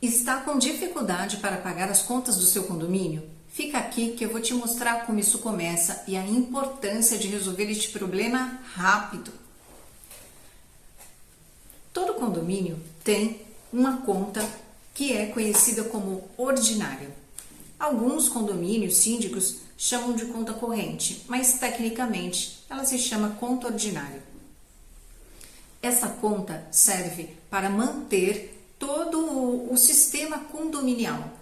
Está com dificuldade para pagar as contas do seu condomínio? Fica aqui que eu vou te mostrar como isso começa e a importância de resolver este problema rápido. Todo condomínio tem uma conta que é conhecida como ordinária. Alguns condomínios síndicos chamam de conta corrente, mas tecnicamente ela se chama conta ordinária. Essa conta serve para manter todo o sistema condominial,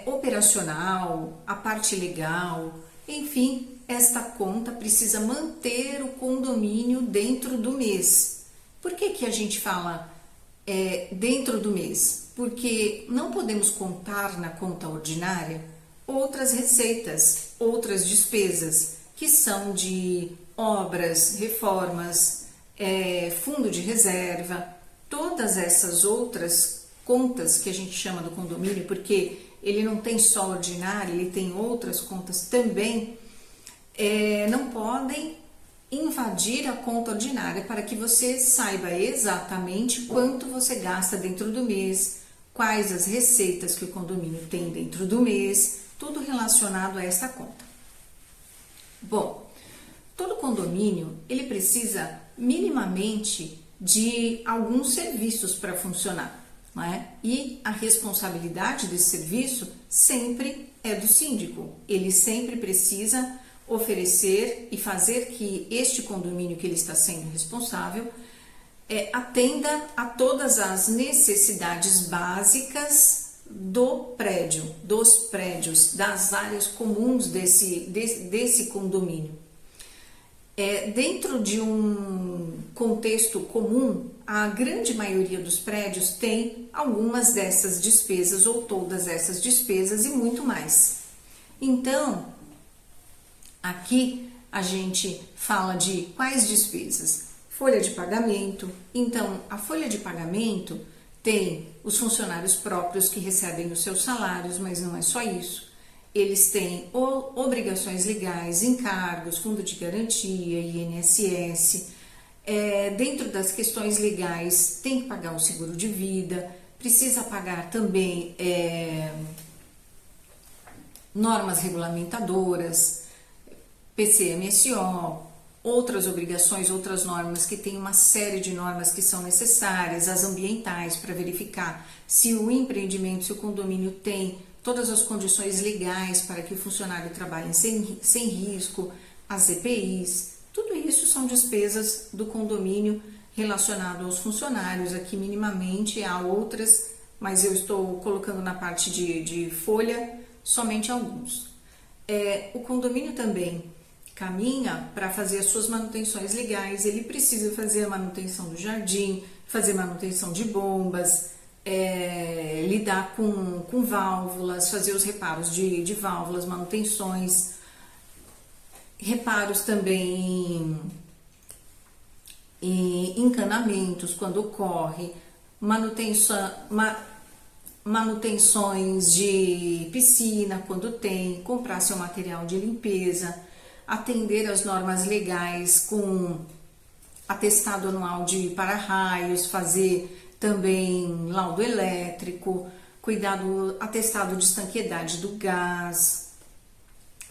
operacional, a parte legal, enfim, esta conta precisa manter o condomínio dentro do mês. Por que a gente fala dentro do mês? Porque não podemos contar na conta ordinária outras receitas, outras despesas, que são de obras, reformas, fundo de reserva, todas essas outras contas que a gente chama do condomínio, porque ele não tem só ordinário, ele tem outras contas também, não podem invadir a conta ordinária para que você saiba exatamente quanto você gasta dentro do mês, quais as receitas que o condomínio tem dentro do mês, tudo relacionado a essa conta. Bom, todo condomínio ele precisa minimamente de alguns serviços para funcionar, não é? E a responsabilidade desse serviço sempre é do síndico. Ele sempre precisa oferecer e fazer que este condomínio que ele está sendo responsável atenda a todas as necessidades básicas do prédio, dos prédios, das áreas comuns desse condomínio. Dentro de um contexto comum, a grande maioria dos prédios tem algumas dessas despesas ou todas essas despesas e muito mais. Então, aqui a gente fala de quais despesas? Folha de pagamento. Então, a folha de pagamento tem os funcionários próprios que recebem os seus salários, mas não é só isso. Eles têm obrigações legais, encargos, fundo de garantia, INSS. Dentro das questões legais, tem que pagar o seguro de vida, precisa pagar também normas regulamentadoras, PCMSO, outras obrigações, outras normas, que tem uma série de normas que são necessárias, as ambientais, para verificar se o empreendimento, se o condomínio tem todas as condições legais para que o funcionário trabalhe sem risco, as EPIs, tudo isso são despesas do condomínio relacionado aos funcionários. Aqui minimamente há outras, mas eu estou colocando na parte de folha somente alguns. O condomínio também caminha para fazer as suas manutenções legais, ele precisa fazer a manutenção do jardim, fazer manutenção de bombas, lidar com válvulas, fazer os reparos de válvulas, manutenções, reparos também em encanamentos quando ocorre, manutenções de piscina quando tem, comprar seu material de limpeza, atender às normas legais com atestado anual de para-raios, fazer também laudo elétrico, atestado de estanqueidade do gás,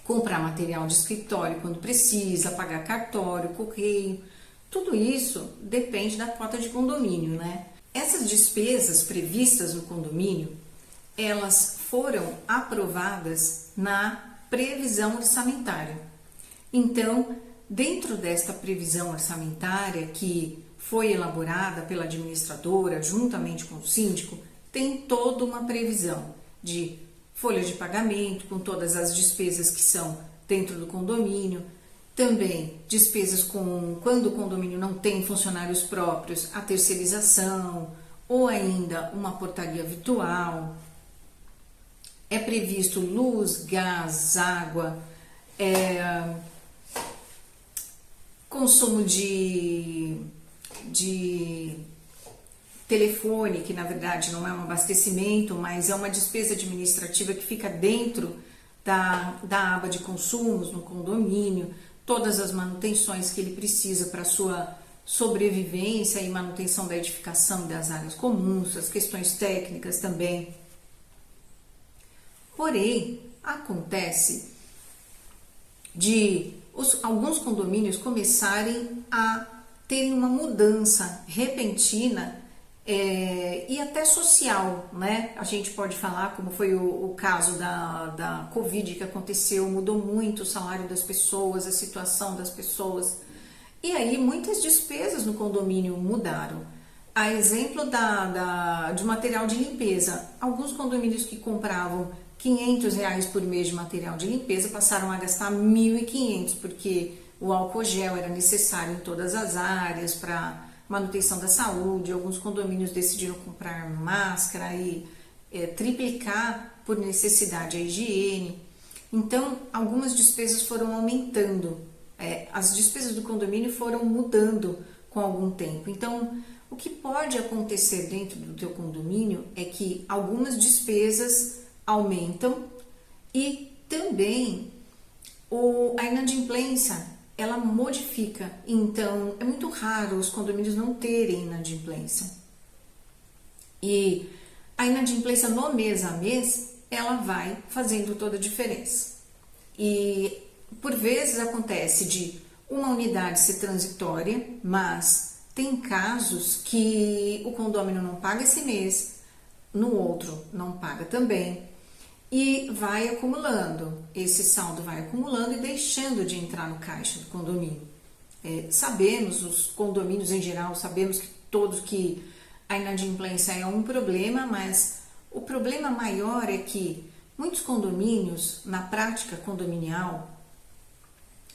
comprar material de escritório quando precisa, pagar cartório, correio, tudo isso depende da cota de condomínio, né? Essas despesas previstas no condomínio, elas foram aprovadas na previsão orçamentária. Então, dentro desta previsão orçamentária que foi elaborada pela administradora juntamente com o síndico, tem toda uma previsão de folha de pagamento com todas as despesas que são dentro do condomínio, também despesas quando o condomínio não tem funcionários próprios, a terceirização ou ainda uma portaria virtual. É previsto luz, gás, água, consumo de telefone, que na verdade não é um abastecimento, mas é uma despesa administrativa que fica dentro da aba de consumos no condomínio, todas as manutenções que ele precisa para sua sobrevivência e manutenção da edificação das áreas comuns, as questões técnicas também. Porém, acontece de alguns condomínios começarem a ter uma mudança repentina e até social, né? A gente pode falar como foi o caso da Covid que aconteceu, mudou muito o salário das pessoas, a situação das pessoas, e aí muitas despesas no condomínio mudaram. A exemplo de material de limpeza, alguns condomínios que compravam R$500 por mês de material de limpeza passaram a gastar R$1.500, porque o álcool gel era necessário em todas as áreas para manutenção da saúde. Alguns condomínios decidiram comprar máscara e triplicar por necessidade a higiene. Então, algumas despesas foram aumentando, as despesas do condomínio foram mudando com algum tempo. Então, o que pode acontecer dentro do teu condomínio é que algumas despesas aumentam e também a inadimplência ela modifica. Então é muito raro os condomínios não terem inadimplência, e a inadimplência no mês a mês ela vai fazendo toda a diferença. E por vezes acontece de uma unidade ser transitória, mas tem casos que o condômino não paga esse mês, no outro não paga também, e vai acumulando, esse saldo vai acumulando e deixando de entrar no caixa do condomínio. Sabemos, os condomínios em geral, sabemos que todos que a inadimplência é um problema, mas o problema maior é que muitos condomínios, na prática condominial,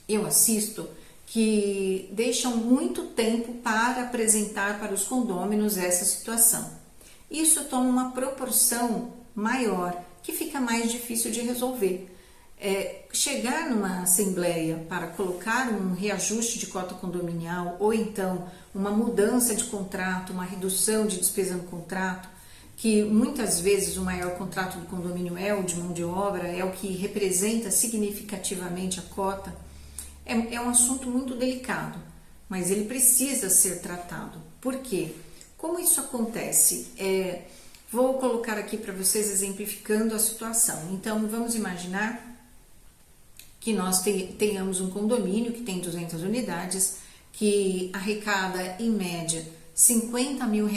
eu assisto, que deixam muito tempo para apresentar para os condôminos essa situação. Isso toma uma proporção maior, que fica mais difícil de resolver. Chegar numa assembleia para colocar um reajuste de cota condominial ou então uma mudança de contrato, uma redução de despesa no contrato, que muitas vezes o maior contrato do condomínio é o de mão de obra, é o que representa significativamente a cota, é um assunto muito delicado, mas ele precisa ser tratado. Por quê? Como isso acontece? Vou colocar aqui para vocês exemplificando a situação. Então, vamos imaginar que nós tenhamos um condomínio que tem 200 unidades, que arrecada em média R$50 mil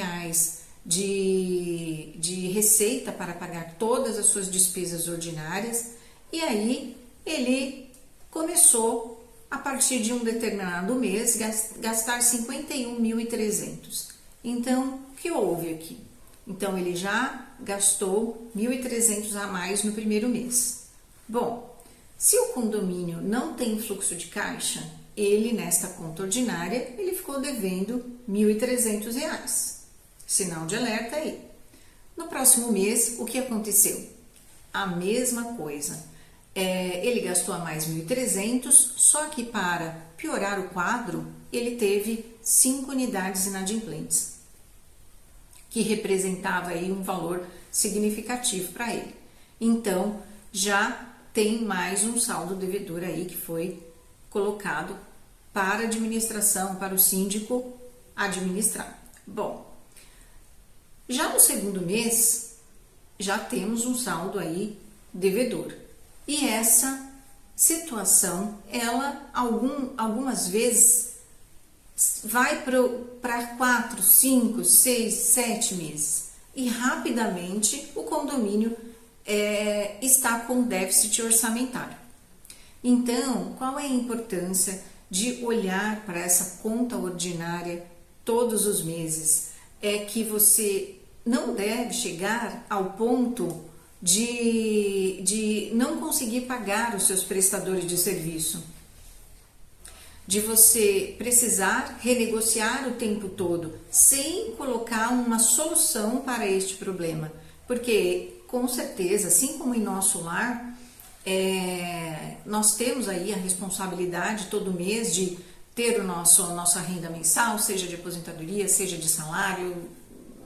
de receita para pagar todas as suas despesas ordinárias, e aí ele começou, a partir de um determinado mês, gastar 51.300. Então, o que houve aqui? Então, ele já gastou 1.300 a mais no primeiro mês. Bom, se o condomínio não tem fluxo de caixa, ele, nesta conta ordinária, ele ficou devendo R$1.300. Sinal de alerta aí. No próximo mês, o que aconteceu? A mesma coisa. Ele gastou a mais 1.300, só que para piorar o quadro, ele teve 5 unidades inadimplentes, que representava aí um valor significativo para ele. Então, já tem mais um saldo devedor aí que foi colocado para a administração, para o síndico administrar. Bom, já no segundo mês, já temos um saldo aí devedor. E essa situação, ela algumas vezes vai para 4, 5, 6, 7 meses. E rapidamente o condomínio está com déficit orçamentário. Então, qual é a importância de olhar para essa conta ordinária todos os meses? É que você não deve chegar ao ponto de não conseguir pagar os seus prestadores de serviço, de você precisar renegociar o tempo todo, sem colocar uma solução para este problema. Porque, com certeza, assim como em nosso lar, nós temos aí a responsabilidade todo mês de ter nossa renda mensal, seja de aposentadoria, seja de salário,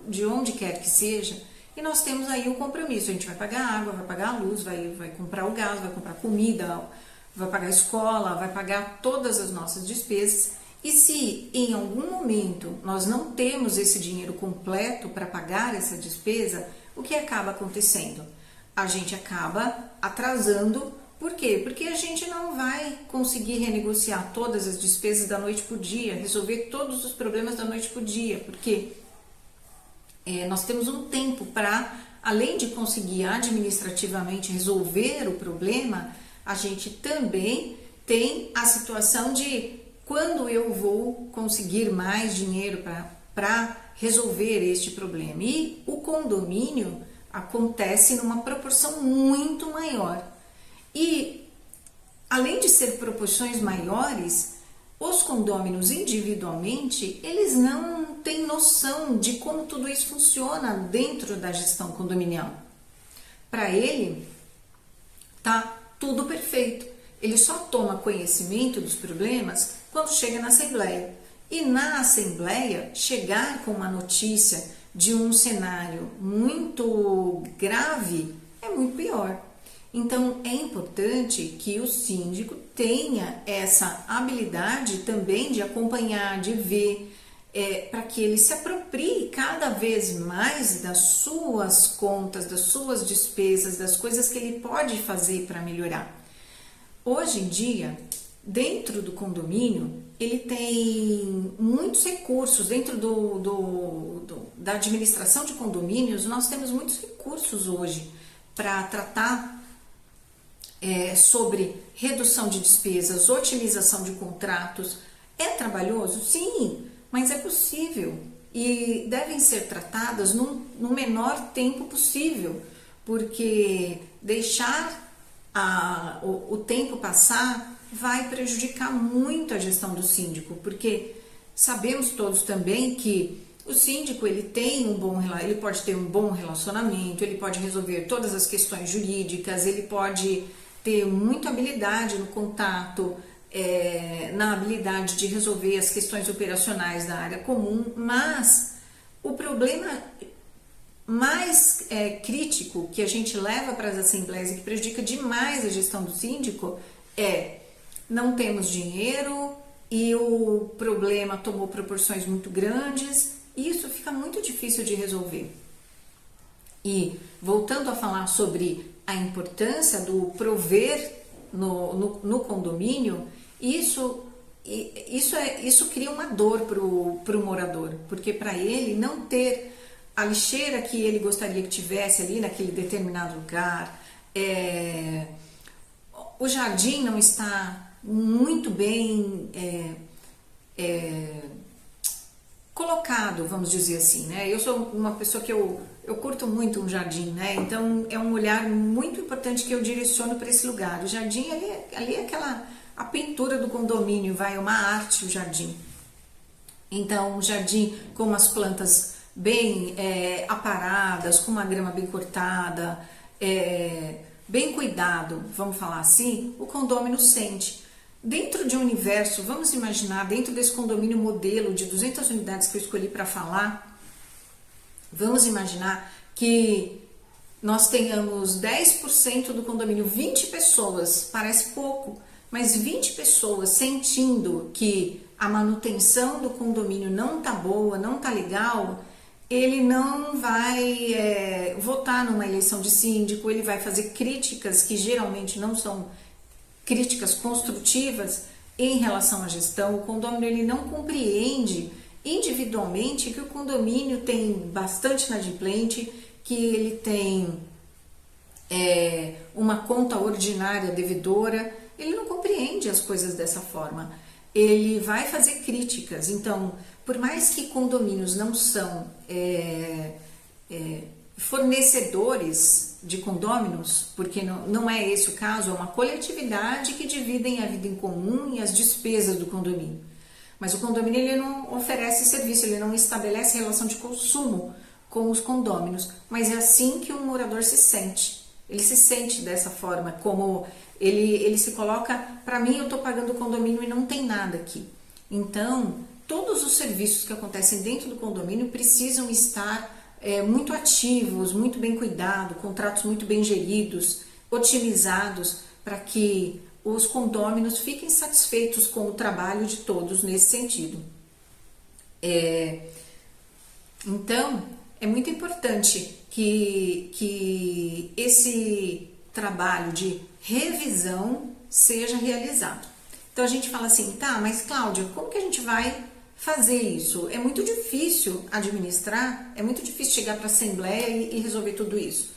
de onde quer que seja, e nós temos aí o compromisso, a gente vai pagar a água, vai pagar a luz, vai comprar o gás, vai comprar comida, vai pagar a escola, vai pagar todas as nossas despesas, E se em algum momento nós não temos esse dinheiro completo para pagar essa despesa, o que acaba acontecendo? A gente acaba atrasando. Por quê? Porque a gente não vai conseguir renegociar todas as despesas da noite para o dia, resolver todos os problemas da noite para o dia, porque nós temos um tempo para, além de conseguir administrativamente resolver o problema, a gente também tem a situação de quando eu vou conseguir mais dinheiro para resolver este problema. E o condomínio acontece numa proporção muito maior. E, além de ser proporções maiores, os condôminos individualmente, eles não têm noção de como tudo isso funciona dentro da gestão condominial. Para ele, tá tudo perfeito. Ele só toma conhecimento dos problemas quando chega na Assembleia. E na Assembleia, chegar com uma notícia de um cenário muito grave é muito pior. Então, é importante que o síndico tenha essa habilidade também de acompanhar, de ver, para que ele se aproprie cada vez mais das suas contas, das suas despesas, das coisas que ele pode fazer para melhorar. Hoje em dia, dentro do condomínio, ele tem muitos recursos. Dentro da administração de condomínios, nós temos muitos recursos hoje para tratar sobre redução de despesas, otimização de contratos. É trabalhoso? Sim, mas é possível e devem ser tratadas no menor tempo possível, porque deixar o tempo passar vai prejudicar muito a gestão do síndico, porque sabemos todos também que o síndico ele pode ter um bom relacionamento, ele pode resolver todas as questões jurídicas, ele pode ter muita habilidade no contato, na habilidade de resolver as questões operacionais da área comum, mas o problema mais crítico que a gente leva para as assembleias e que prejudica demais a gestão do síndico não temos dinheiro e o problema tomou proporções muito grandes e isso fica muito difícil de resolver. E voltando a falar sobre a importância do prover no condomínio, isso cria uma dor para o morador, porque para ele não ter a lixeira que ele gostaria que tivesse ali naquele determinado lugar, o jardim não está muito bem colocado, vamos dizer assim, né? Eu sou uma pessoa que eu curto muito um jardim, né? Então é um olhar muito importante que eu direciono para esse lugar. O jardim ali é a pintura do condomínio, é uma arte o jardim. Então o jardim com umas plantas bem aparadas, com uma grama bem cortada, bem cuidado, vamos falar assim, o condômino sente. Dentro de um universo, vamos imaginar, dentro desse condomínio modelo de 200 unidades que eu escolhi para falar, vamos imaginar que nós tenhamos 10% do condomínio, 20 pessoas, parece pouco, mas 20 pessoas sentindo que a manutenção do condomínio não tá boa, não tá legal, ele não vai votar numa eleição de síndico, ele vai fazer críticas que geralmente não são críticas construtivas em relação à gestão. O condomínio ele não compreende individualmente que o condomínio tem bastante inadimplente, que ele tem uma conta ordinária devedora, ele não compreende as coisas dessa forma. Ele vai fazer críticas. Então, por mais que condomínios não são fornecedores de condôminos, porque não é esse o caso, é uma coletividade que dividem a vida em comum e as despesas do condomínio. Mas o condomínio ele não oferece serviço, ele não estabelece relação de consumo com os condôminos, mas é assim que um morador se sente. Ele se sente dessa forma, como ele se coloca, para mim eu estou pagando o condomínio e não tem nada aqui. Então, todos os serviços que acontecem dentro do condomínio precisam estar muito ativos, muito bem cuidados, contratos muito bem geridos, otimizados, para que os condôminos fiquem satisfeitos com o trabalho de todos nesse sentido. Então, é muito importante que esse trabalho de revisão seja realizado. Então, a gente fala assim, tá, mas Cláudia, como que a gente vai fazer isso? É muito difícil administrar, é muito difícil chegar para a Assembleia e resolver tudo isso.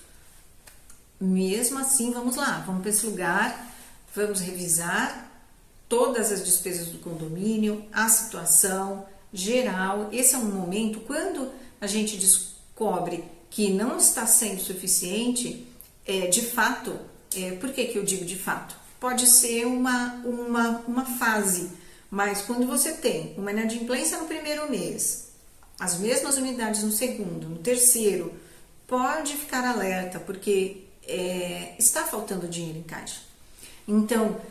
Mesmo assim, vamos lá, vamos para esse lugar, vamos revisar todas as despesas do condomínio, a situação geral. Esse é um momento, quando a gente descobre que não está sendo suficiente, de fato, por que eu digo de fato? Pode ser uma fase, mas quando você tem uma inadimplência no primeiro mês, as mesmas unidades no segundo, no terceiro, pode ficar alerta, porque está faltando dinheiro em caixa. Então,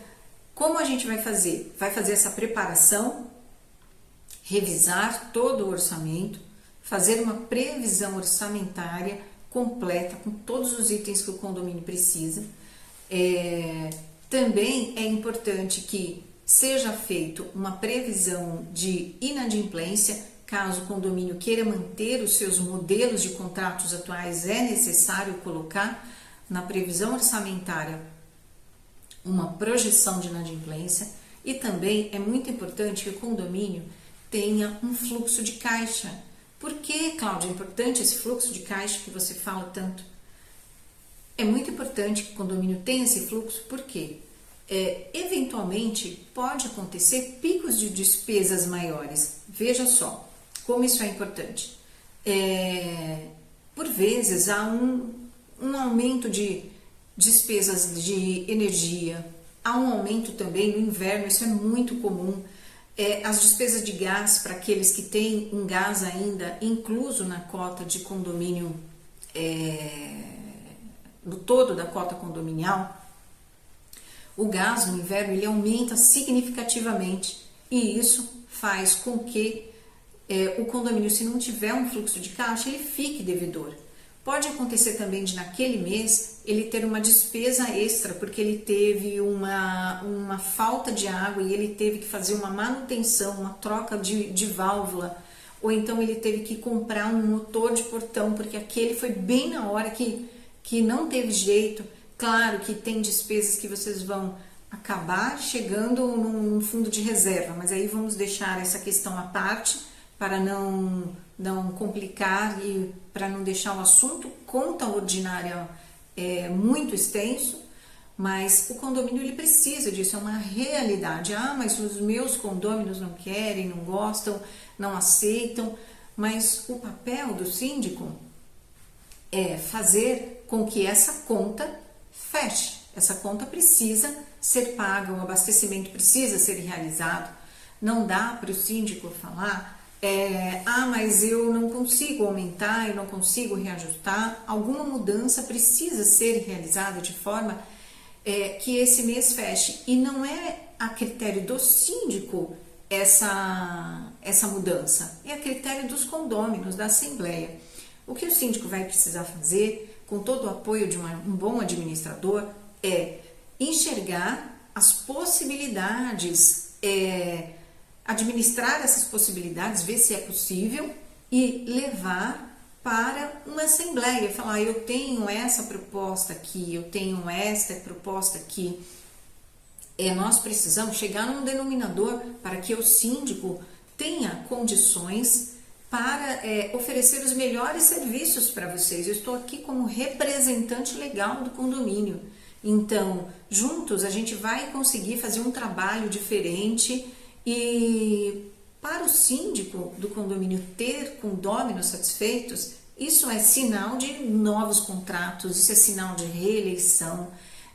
como a gente vai fazer? Vai fazer essa preparação, revisar todo o orçamento, fazer uma previsão orçamentária completa com todos os itens que o condomínio precisa. Também é importante que seja feita uma previsão de inadimplência, caso o condomínio queira manter os seus modelos de contratos atuais, é necessário colocar na previsão orçamentária uma projeção de inadimplência. E também é muito importante que o condomínio tenha um fluxo de caixa. Por que, Cláudia, é importante esse fluxo de caixa que você fala tanto? É muito importante que o condomínio tenha esse fluxo, porque eventualmente pode acontecer picos de despesas maiores. Veja só como isso é importante. Por vezes há um aumento de despesas de energia, há um aumento também no inverno, isso é muito comum. As despesas de gás, para aqueles que têm um gás ainda incluso na cota de condomínio, no todo da cota condominial, o gás no inverno ele aumenta significativamente, e isso faz com que o condomínio, se não tiver um fluxo de caixa, ele fique devedor. Pode acontecer também de naquele mês ele ter uma despesa extra, porque ele teve uma falta de água e ele teve que fazer uma manutenção, uma troca de válvula, ou então ele teve que comprar um motor de portão, porque aquele foi bem na hora que não teve jeito. Claro que tem despesas que vocês vão acabar chegando num fundo de reserva, mas aí vamos deixar essa questão à parte para não complicar e para não deixar o assunto conta ordinária muito extenso. Mas o condomínio ele precisa disso, é uma realidade. Mas os meus condôminos não querem, não gostam, não aceitam. Mas o papel do síndico é fazer com que essa conta feche. Essa conta precisa ser paga, o abastecimento precisa ser realizado. Não dá para o síndico falar, mas eu não consigo aumentar, eu não consigo reajustar. Alguma mudança precisa ser realizada de forma que esse mês feche. E não é a critério do síndico essa mudança, é a critério dos condôminos, da Assembleia. O que o síndico vai precisar fazer, com todo o apoio de um bom administrador, é enxergar as possibilidades, administrar essas possibilidades, ver se é possível e levar para uma assembleia, falar: eu tenho essa proposta aqui, eu tenho esta proposta aqui. Nós precisamos chegar num denominador para que o síndico tenha condições para oferecer os melhores serviços para vocês. Eu estou aqui como representante legal do condomínio. Então, juntos a gente vai conseguir fazer um trabalho diferente. E para o síndico do condomínio ter condôminos satisfeitos, isso é sinal de novos contratos, isso é sinal de reeleição.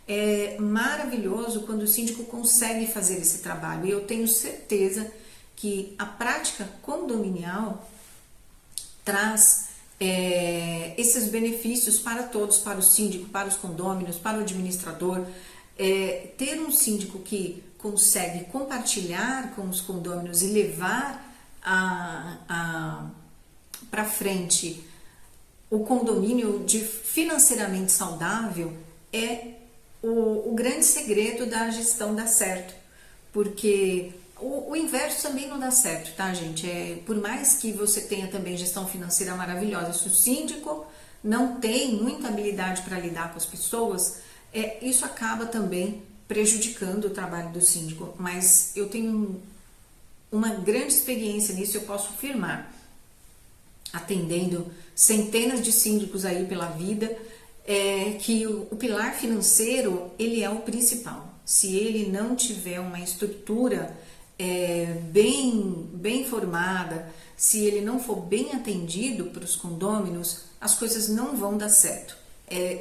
É maravilhoso quando o síndico consegue fazer esse trabalho. E eu tenho certeza que a prática condominial traz esses benefícios para todos, para o síndico, para os condôminos, para o administrador. Ter um síndico que consegue compartilhar com os condôminos e levar para frente o condomínio financeiramente saudável é o grande segredo da gestão dar certo, porque o inverso também não dá certo, tá, gente? Por mais que você tenha também gestão financeira maravilhosa, se o síndico não tem muita habilidade para lidar com as pessoas, isso acaba também prejudicando o trabalho do síndico. Mas eu tenho uma grande experiência nisso, eu posso afirmar, atendendo centenas de síndicos aí pela vida, que o pilar financeiro, ele é o principal. Se ele não tiver uma estrutura bem formada, se ele não for bem atendido para os condôminos, as coisas não vão dar certo.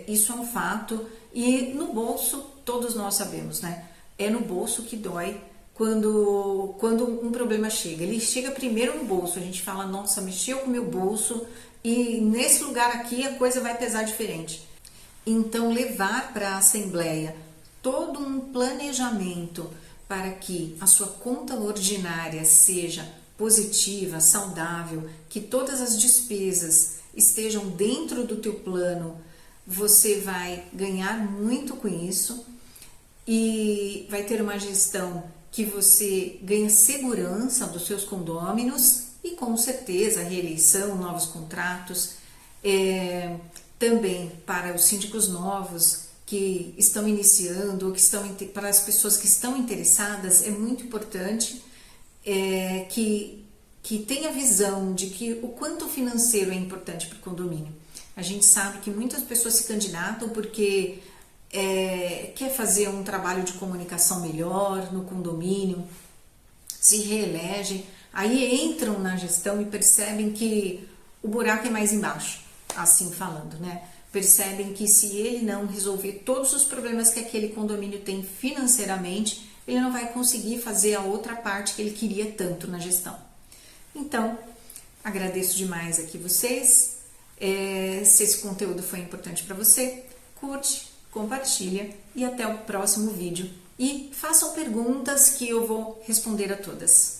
Isso é um fato, e no bolso, todos nós sabemos, né? É no bolso que dói quando um problema chega. Ele chega primeiro no bolso, a gente fala, nossa, mexeu com o meu bolso, e nesse lugar aqui a coisa vai pesar diferente. Então, levar para a Assembleia todo um planejamento para que a sua conta ordinária seja positiva, saudável, que todas as despesas estejam dentro do teu plano, você vai ganhar muito com isso e vai ter uma gestão que você ganha segurança dos seus condôminos e com certeza reeleição, novos contratos. Também para os síndicos novos que estão iniciando, ou para as pessoas que estão interessadas, é muito importante que tenha visão de que o quanto o financeiro é importante para o condomínio. A gente sabe que muitas pessoas se candidatam porque quer fazer um trabalho de comunicação melhor no condomínio, se reelegem, aí entram na gestão e percebem que o buraco é mais embaixo, assim falando, né? Percebem que se ele não resolver todos os problemas que aquele condomínio tem financeiramente, ele não vai conseguir fazer a outra parte que ele queria tanto na gestão. Então, agradeço demais aqui vocês. Se esse conteúdo foi importante para você, curte, compartilha e até o próximo vídeo. E façam perguntas que eu vou responder a todas.